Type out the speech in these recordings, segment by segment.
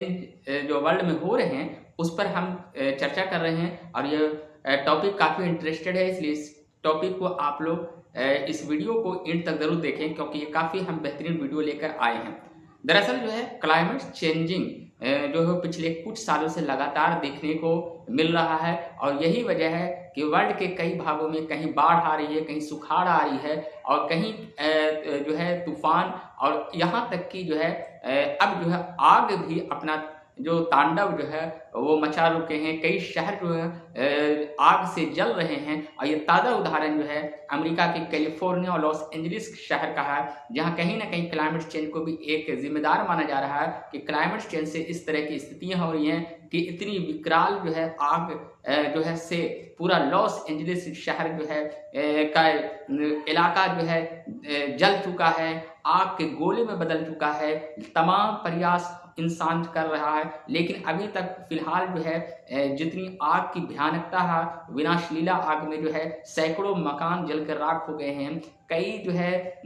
जो वर्ल्ड में हो रहे हैं उस पर हम चर्चा कर रहे हैं और ये टॉपिक काफ़ी इंटरेस्टेड है, इसलिए इस टॉपिक को आप लोग इस वीडियो को एंड तक ज़रूर देखें क्योंकि ये काफ़ी हम बेहतरीन वीडियो लेकर आए हैं। दरअसल जो है क्लाइमेट चेंजिंग जो है पिछले कुछ सालों से लगातार देखने को मिल रहा है और यही वजह है कि वर्ल्ड के कई भागों में कहीं बाढ़ आ रही है, कहीं सुखाड़ आ रही है और कहीं जो है तूफान और यहाँ तक कि जो है अब जो है आग भी अपना जो तांडव जो है वो मचा रुके हैं। कई शहर जो है आग से जल रहे हैं और ये ताज़ा उदाहरण जो है अमेरिका के कैलिफोर्निया और लॉस एंजलिस शहर का है, जहाँ कहीं ना कहीं क्लाइमेट चेंज को भी एक जिम्मेदार माना जा रहा है कि क्लाइमेट चेंज से इस तरह की स्थितियां हो रही हैं कि इतनी विकराल जो है आग जो है से पूरा लॉस एंजलिस शहर जो है का इलाका जो है जल चुका है, आग के गोले में बदल चुका है। तमाम प्रयास इंसान कर रहा है लेकिन अभी तक फिलहाल जो है जितनी आग की भयानकता है, विनाशलीला आग में जो है सैकड़ों मकान जलकर राख हो गए हैं, कई जो है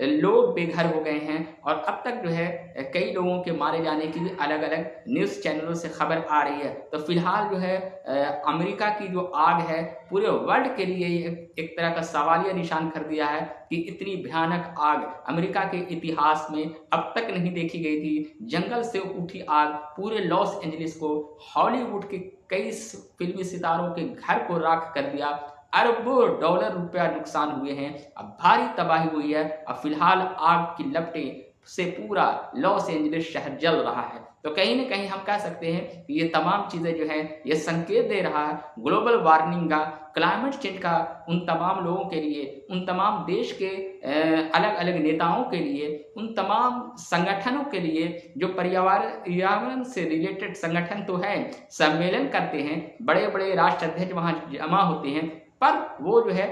लोग बेघर हो गए हैं और अब तक जो है कई लोगों के मारे जाने की भी अलग अलग न्यूज़ चैनलों से खबर आ रही है। तो फिलहाल जो है अमेरिका की जो आग है पूरे वर्ल्ड के लिए एक तरह का सवालिया निशान कर दिया है कि इतनी भयानक आग अमेरिका के इतिहास में अब तक नहीं देखी गई थी। जंगल से उठी आग पूरे लॉस एंजलिस को, हॉलीवुड के कई फिल्मी सितारों के घर को राख कर दिया, अरबों डॉलर रुपया नुकसान हुए हैं, अब भारी तबाही हुई है। अब फिलहाल आग की लपटें से पूरा लॉस एंजलिस शहर जल रहा है। तो कहीं ना कहीं हम कह सकते हैं कि ये तमाम चीज़ें जो हैं ये संकेत दे रहा है ग्लोबल वार्मिंग का, क्लाइमेट चेंज का उन तमाम लोगों के लिए, उन तमाम देश के अलग अलग नेताओं के लिए, उन तमाम संगठनों के लिए जो पर्यावरण से रिलेटेड संगठन तो है, सम्मेलन करते हैं, बड़े बड़े राष्ट्र अध्यक्ष वहाँ जमा होते हैं, पर वो जो है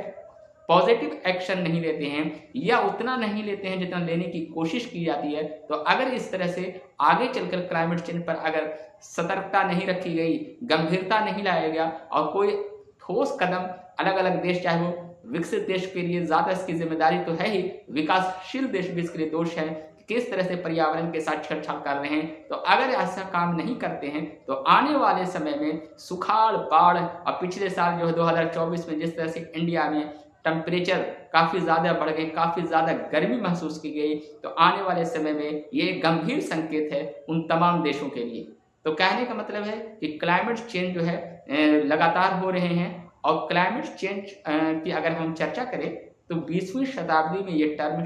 पॉजिटिव एक्शन नहीं लेते हैं या उतना नहीं लेते हैं जितना लेने की कोशिश की जाती है। तो अगर इस तरह से आगे चलकर क्लाइमेट चेंज पर अगर सतर्कता नहीं रखी गई, गंभीरता नहीं लाया गया और कोई ठोस कदम अलग अलग देश, चाहे वो विकसित देश के लिए ज़्यादा इसकी जिम्मेदारी तो है ही, विकासशील देश भी इसके लिए दोष है किस तरह से पर्यावरण के साथ छेड़छाड़ कर रहे हैं। तो अगर ऐसा काम नहीं करते हैं तो आने वाले समय में सुखाड़, बाढ़ और पिछले साल जो है 2024 में जिस तरह से इंडिया में टेम्परेचर काफ़ी ज़्यादा बढ़ गई, काफ़ी ज़्यादा गर्मी महसूस की गई, तो आने वाले समय में ये गंभीर संकेत है उन तमाम देशों के लिए। तो कहने का मतलब है कि क्लाइमेट चेंज जो है लगातार हो रहे हैं और क्लाइमेट चेंज की अगर हम चर्चा करें तो 20वीं शताब्दी में ये टर्म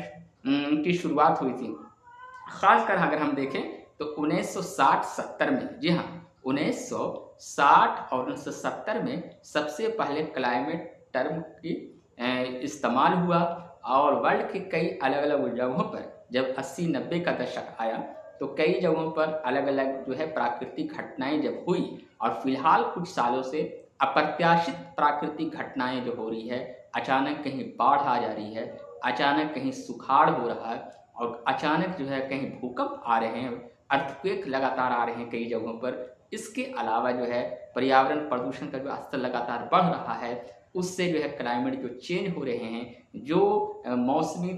की शुरुआत हुई थी। खासकर अगर हम देखें तो 1960-70 में, जी हाँ 1960 और 1970 में सबसे पहले क्लाइमेट टर्म की इस्तेमाल हुआ और वर्ल्ड के कई अलग अलग जगहों पर जब 80-90 का दशक आया तो कई जगहों पर अलग अलग जो है प्राकृतिक घटनाएं जब हुई और फिलहाल कुछ सालों से अप्रत्याशित प्राकृतिक घटनाएं जो हो रही है, अचानक कहीं बाढ़ आ जा रही है, अचानक कहीं सुखाड़ हो रहा है और अचानक जो है कहीं भूकंप आ रहे हैं, अर्थक्वेक लगातार आ रहे हैं कई जगहों पर। इसके अलावा जो है पर्यावरण प्रदूषण का जो स्तर लगातार बढ़ रहा है, उससे जो है क्लाइमेट जो चेंज हो रहे हैं, जो मौसमी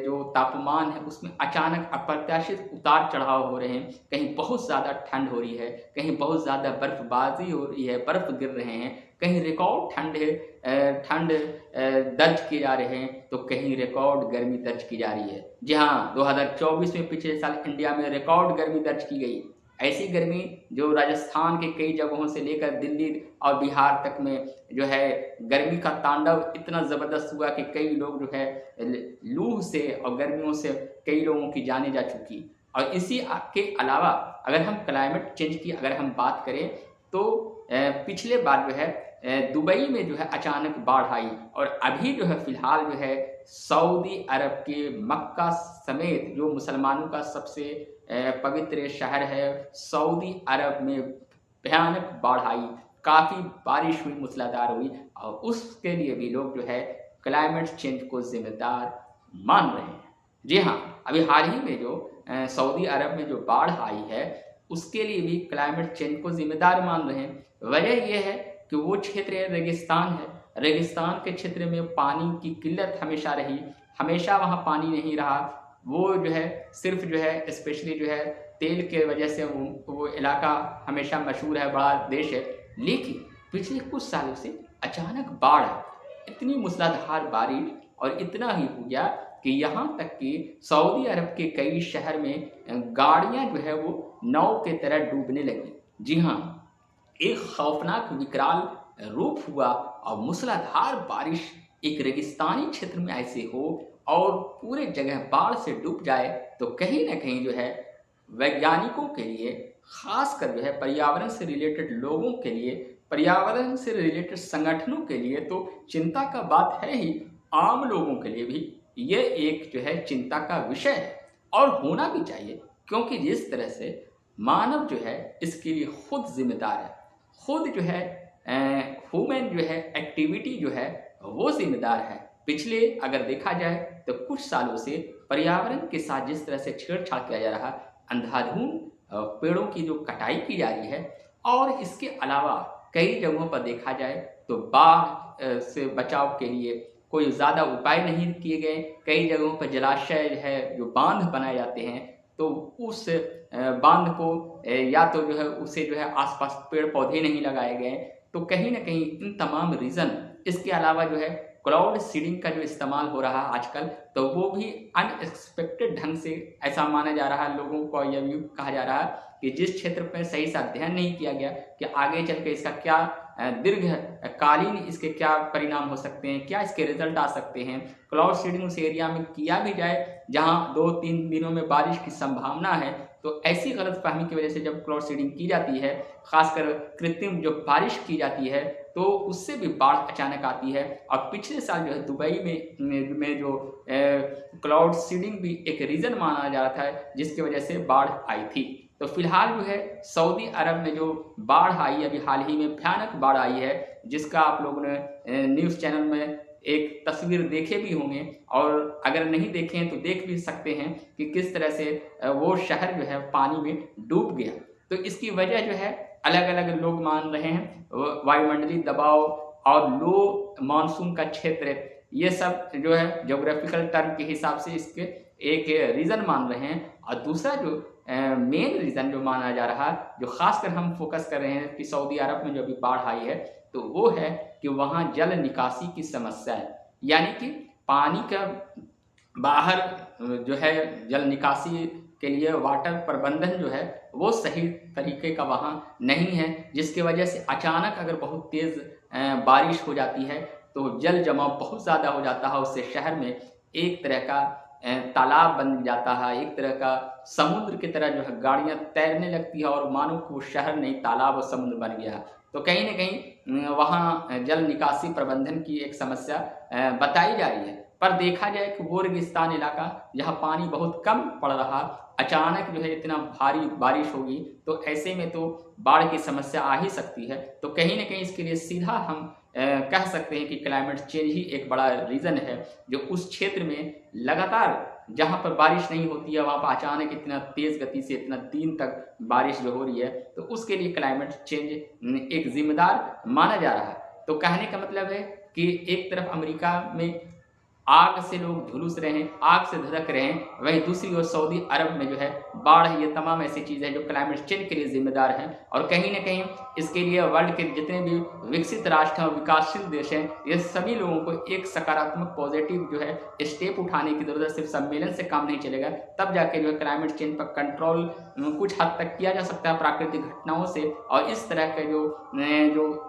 जो तापमान है उसमें अचानक अप्रत्याशित उतार चढ़ाव हो रहे हैं। कहीं बहुत ज़्यादा ठंड हो रही है, कहीं बहुत ज़्यादा बर्फबाजी हो रही है, बर्फ़ गिर रहे हैं, कहीं रिकॉर्ड ठंड दर्ज किए जा रहे हैं तो कहीं रिकॉर्ड गर्मी दर्ज की जा रही है। जी हाँ, 2024 में पिछले साल इंडिया में रिकॉर्ड गर्मी दर्ज की गई। ऐसी गर्मी जो राजस्थान के कई जगहों से लेकर दिल्ली और बिहार तक में जो है गर्मी का तांडव इतना ज़बरदस्त हुआ कि कई लोग जो है लू से और गर्मियों से कई लोगों की जानें जा चुकी। और इसी के अलावा अगर हम क्लाइमेट चेंज की अगर हम बात करें तो पिछले बार जो है दुबई में जो है अचानक बाढ़ आई और अभी जो है फिलहाल जो है सऊदी अरब के मक्का समेत जो मुसलमानों का सबसे पवित्र शहर है, सऊदी अरब में भयानक बाढ़ आई, काफ़ी बारिश हुई, मूसलाधार हुई और उसके लिए भी लोग जो है क्लाइमेट चेंज को जिम्मेदार मान रहे हैं। जी हाँ, अभी हाल ही में जो सऊदी अरब में जो बाढ़ आई है उसके लिए भी क्लाइमेट चेंज को जिम्मेदार मान रहे हैं। वजह यह है कि वो क्षेत्र रेगिस्तान है, रेगिस्तान के क्षेत्र में पानी की किल्लत हमेशा रही, हमेशा वहाँ पानी नहीं रहा। वो जो है सिर्फ जो है स्पेशली जो है तेल के वजह से वो इलाका हमेशा मशहूर है, बड़ा देश है। लेकिन पिछले कुछ सालों से अचानक बाढ़, इतनी मूसलाधार बारिश और इतना ही हो गया कि यहाँ तक कि सऊदी अरब के कई शहर में गाड़ियाँ जो है वो नाव के तरह डूबने लगी। जी हाँ, एक खौफनाक विकराल रूप हुआ और मूसलाधार बारिश एक रेगिस्तानी क्षेत्र में ऐसे हो और पूरे जगह बाढ़ से डूब जाए तो कहीं ना कहीं जो है वैज्ञानिकों के लिए, खासकर जो है पर्यावरण से रिलेटेड लोगों के लिए, पर्यावरण से रिलेटेड संगठनों के लिए तो चिंता का बात है ही, आम लोगों के लिए भी ये एक जो है चिंता का विषय है और होना भी चाहिए। क्योंकि जिस तरह से मानव जो है इसके लिए खुद जिम्मेदार है, खुद जो है ह्यूमन जो है एक्टिविटी जो है वो जिम्मेदार है। पिछले अगर देखा जाए तो कुछ सालों से पर्यावरण के साथ जिस तरह से छेड़छाड़ किया जा रहा, अंधाधुंध पेड़ों की जो कटाई की जा रही है, और इसके अलावा कई जगहों पर देखा जाए तो बाढ़ से बचाव के लिए कोई ज़्यादा उपाय नहीं किए गए। कई जगहों पर जलाशय है जो बांध बनाए जाते हैं तो उस बांध को या तो जो है उसे जो है आसपास पेड़ पौधे नहीं लगाए गए। तो कहीं ना कहीं इन तमाम रीज़न, इसके अलावा जो है क्लाउड सीडिंग का जो इस्तेमाल हो रहा है आजकल, तो वो भी अनएक्सपेक्टेड ढंग से ऐसा माना जा रहा है, लोगों को यह भी कहा जा रहा है कि जिस क्षेत्र पर सही से अध्ययन नहीं किया गया कि आगे चल के इसका क्या दीर्घकालीन इसके क्या परिणाम हो सकते हैं, क्या इसके रिजल्ट आ सकते हैं। क्लाउड सीडिंग उस एरिया में किया भी जाए जहां 2-3 दिनों में बारिश की संभावना है, तो ऐसी गलतफहमी की वजह से जब क्लाउड सीडिंग की जाती है, खासकर कृत्रिम जो बारिश की जाती है, तो उससे भी बाढ़ अचानक आती है। और पिछले साल जो है दुबई में जो क्लाउड सीडिंग भी एक रीज़न माना जा रहा था जिसकी वजह से बाढ़ आई थी। तो फिलहाल जो है सऊदी अरब में जो बाढ़ आई, अभी हाल ही में भयानक बाढ़ आई है, जिसका आप लोगों ने न्यूज़ चैनल में एक तस्वीर देखे भी होंगे, और अगर नहीं देखे हैं तो देख भी सकते हैं कि किस तरह से वो शहर जो है पानी में डूब गया। तो इसकी वजह जो है अलग अलग लोग मान रहे हैं, वायुमंडलीय दबाव और लो मानसून का क्षेत्र, ये सब जो है ज्योग्राफिकल टर्म के हिसाब से इसके एक रीज़न मान रहे हैं। और दूसरा जो मेन रीज़न जो माना जा रहा, जो खासकर हम फोकस कर रहे हैं कि सऊदी अरब में जो अभी बाढ़ आई है, तो वो है कि वहाँ जल निकासी की समस्या है। यानी कि पानी का बाहर जो है जल निकासी के लिए वाटर प्रबंधन जो है वो सही तरीके का वहाँ नहीं है, जिसकी वजह से अचानक अगर बहुत तेज़ बारिश हो जाती है तो जल जमाव बहुत ज़्यादा हो जाता है। उससे शहर में एक तरह का तालाब बन जाता है, एक तरह का समुद्र की तरह जो है गाड़ियाँ तैरने लगती है और मानो कि वो शहर नहीं तालाब और समुद्र बन गया। तो कहीं ना कहीं वहाँ जल निकासी प्रबंधन की एक समस्या बताई जा रही है। पर देखा जाए कि वो रेगिस्तान इलाका जहाँ पानी बहुत कम पड़ रहा, अचानक जो है इतना भारी बारिश होगी तो ऐसे में तो बाढ़ की समस्या आ ही सकती है। तो कहीं ना कहीं इसके लिए सीधा हम कह सकते हैं कि क्लाइमेट चेंज ही एक बड़ा रीज़न है, जो उस क्षेत्र में लगातार जहाँ पर बारिश नहीं होती है वहाँ पर अचानक इतना तेज़ गति से इतना दिन तक बारिश जो हो रही है, तो उसके लिए क्लाइमेट चेंज एक जिम्मेदार माना जा रहा है। तो कहने का मतलब है कि एक तरफ अमेरिका में आग से लोग झुलस रहे हैं, आग से धधक रहे हैं, वहीं दूसरी ओर सऊदी अरब में जो है बाढ़, ये तमाम ऐसी चीज़ें हैं जो क्लाइमेट चेंज के लिए जिम्मेदार हैं। और कहीं ना कहीं इसके लिए वर्ल्ड के जितने भी विकसित राष्ट्र हैं और विकासशील देश हैं, ये सभी लोगों को एक सकारात्मक पॉजिटिव जो है स्टेप उठाने की जरूरत है। सिर्फ सम्मेलन से काम नहीं चलेगा, तब जाके जो है क्लाइमेट चेंज पर कंट्रोल कुछ हद तक किया जा सकता है प्राकृतिक घटनाओं से, और इस तरह के जो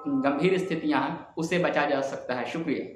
गंभीर स्थितियाँ हैं उसे बचा जा सकता है। शुक्रिया।